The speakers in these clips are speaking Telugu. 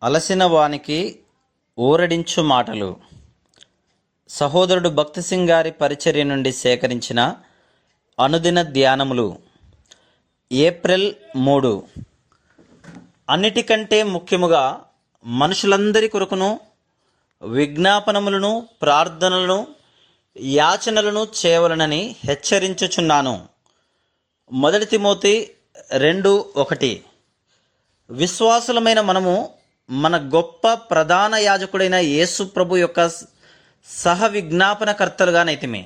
అలసిన వానికి ఊరడించు మాటలు. సహోదరుడు భక్తి సింగ్ గారి పరిచర్య నుండి సేకరించిన అనుదిన ధ్యానములు. ఏప్రిల్ 3. అన్నిటికంటే ముఖ్యముగా మనుషులందరి కొరకును విజ్ఞాపనములను, ప్రార్థనలను, యాచనలను చేయవలనని హెచ్చరించుచున్నాను. 1 తిమోతి 2:1. విశ్వాసులమైన మనము మన గొప్ప ప్రధాన యాజకుడైన యేసు ప్రభు యొక్క సహ విజ్ఞాపనకర్తలుగానైతిమి.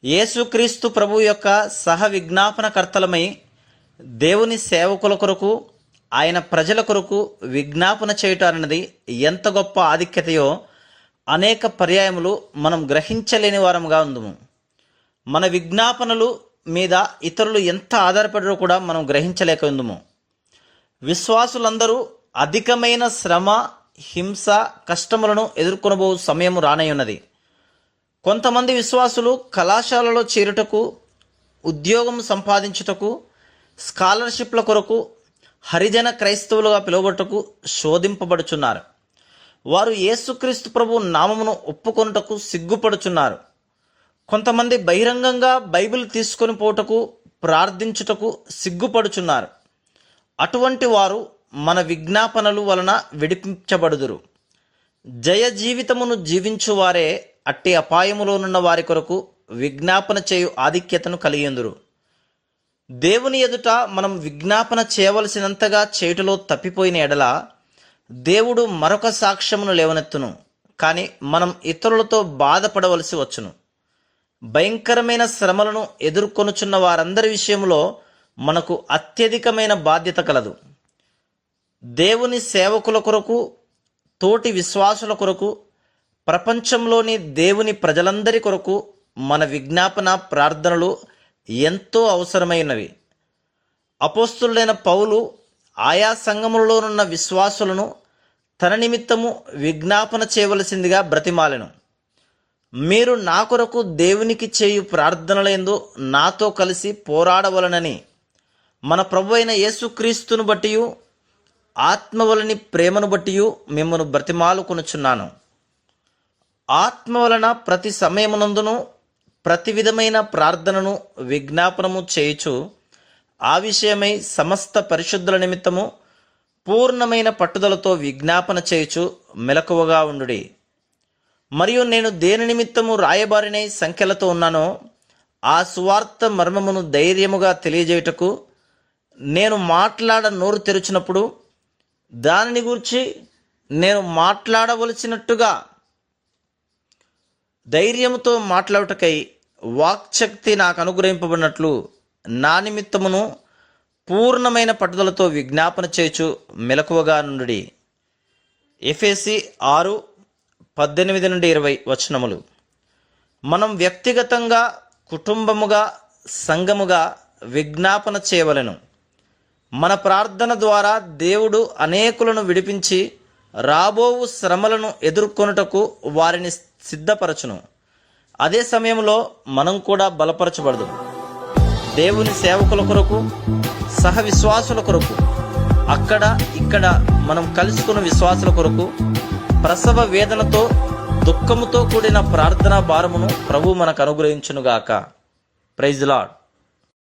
యేసుక్రీస్తు ప్రభు యొక్క సహ విజ్ఞాపనకర్తలమై దేవుని సేవకుల కొరకు, ఆయన ప్రజల కొరకు విజ్ఞాపన చేయుటన్నది ఎంత గొప్ప ఆధిక్యతయో అనేక పర్యాయములు మనం గ్రహించలేని వారముగా ఉందము. మన విజ్ఞాపనలు మీద ఇతరులు ఎంత ఆధారపడారో కూడా మనం గ్రహించలేక ఉందము. విశ్వాసులందరూ అధికమైన శ్రమ, హింస, కష్టములను ఎదుర్కొనబో సమయము రానయ్యున్నది. కొంతమంది విశ్వాసులు కళాశాలలో చేరుటకు, ఉద్యోగం సంపాదించుటకు, స్కాలర్షిప్ల కొరకు, హరిజన క్రైస్తవులుగా పిలువబట్టుకు శోధింపబడుచున్నారు. వారు యేసుక్రీస్తు ప్రభు నామమును ఒప్పుకొనుటకు సిగ్గుపడుచున్నారు. కొంతమంది బహిరంగంగా బైబిల్ తీసుకొని పోటకు, ప్రార్థించుటకు సిగ్గుపడుచున్నారు. అటువంటి వారు మన విజ్ఞాపనలు వలన విడిపించబడుదురు. జయ జీవితమును జీవించువారే అట్టి అపాయములోనున్న వారి కొరకు విజ్ఞాపన చేయు ఆధిక్యతను కలిగిందురు. దేవుని ఎదుట మనం విజ్ఞాపన చేయవలసినంతగా చేయుటలో తప్పిపోయిన ఎడల దేవుడు మరొక సాక్ష్యమును లేవనెత్తును. కానీ మనం ఇతరులతో బాధపడవలసి వచ్చును. భయంకరమైన శ్రమలను ఎదుర్కొనుచున్న వారందరి విషయంలో మనకు అత్యధికమైన బాధ్యత కలదు. దేవుని సేవకుల కొరకు, తోటి విశ్వాసుల కొరకు, ప్రపంచంలోని దేవుని ప్రజలందరి కొరకు మన విజ్ఞాపన, ప్రార్థనలు ఎంతో అవసరమైనవి. అపోస్తులుడైన పౌలు ఆయా సంఘములలోనున్న విశ్వాసులను తన నిమిత్తము విజ్ఞాపన చేయవలసిందిగా బ్రతిమాలెను. మీరు నా కొరకు దేవునికి చేయు ప్రార్థనలందు నాతో కలిసి పోరాడవలనని మన ప్రభు అయిన యేసుక్రీస్తును బట్టియు, ఆత్మ వలని ప్రేమను బట్టియు మిమ్మను బ్రతిమాలుకొనుచున్నాను. ఆత్మ వలన ప్రతి సమయమునందును ప్రతి విధమైన ప్రార్థనను, విజ్ఞాపనము చేయుచు ఆ విషయమై సమస్త పరిశుద్ధుల నిమిత్తము పూర్ణమైన పట్టుదలతో విజ్ఞాపన చేయుచు మెలకువగా ఉండుడి. మరియు నేను దేని నిమిత్తము రాయబారినై సంఖ్యలతో ఉన్నానో ఆ సువార్త మర్మమును ధైర్యముగా తెలియజేయుటకు నేను నోరు తెరిచినప్పుడు దానిని గూర్చి నేను మాట్లాడవలసినట్టుగా ధైర్యముతో మాట్లాడుటకై వాక్శక్తి నాకు అనుగ్రహింపబడినట్లు నా నిమిత్తమును పూర్ణమైన పట్టుదలతో విజ్ఞాపన చేయుచు మెలకువగా నుండుడి. ఎఫెసీ 6:18-20 వచనములు. మనం వ్యక్తిగతంగా, కుటుంబముగా, సంఘముగా విజ్ఞాపన చేయవలెను. మన ప్రార్థన ద్వారా దేవుడు అనేకులను విడిపించి రాబోవు శ్రమలను ఎదుర్కొనుటకు వారిని సిద్ధపరచును. అదే సమయంలో మనం కూడా బలపరచబడదు. దేవుని సేవకుల కొరకు, సహ విశ్వాసుల కొరకు, అక్కడ ఇక్కడ మనం కలుసుకున్న విశ్వాసుల కొరకు ప్రసవ వేదనతో, దుఃఖముతో కూడిన ప్రార్థనా భారమును ప్రభు మనకు అనుగ్రహించునుగాక. Praise the lord.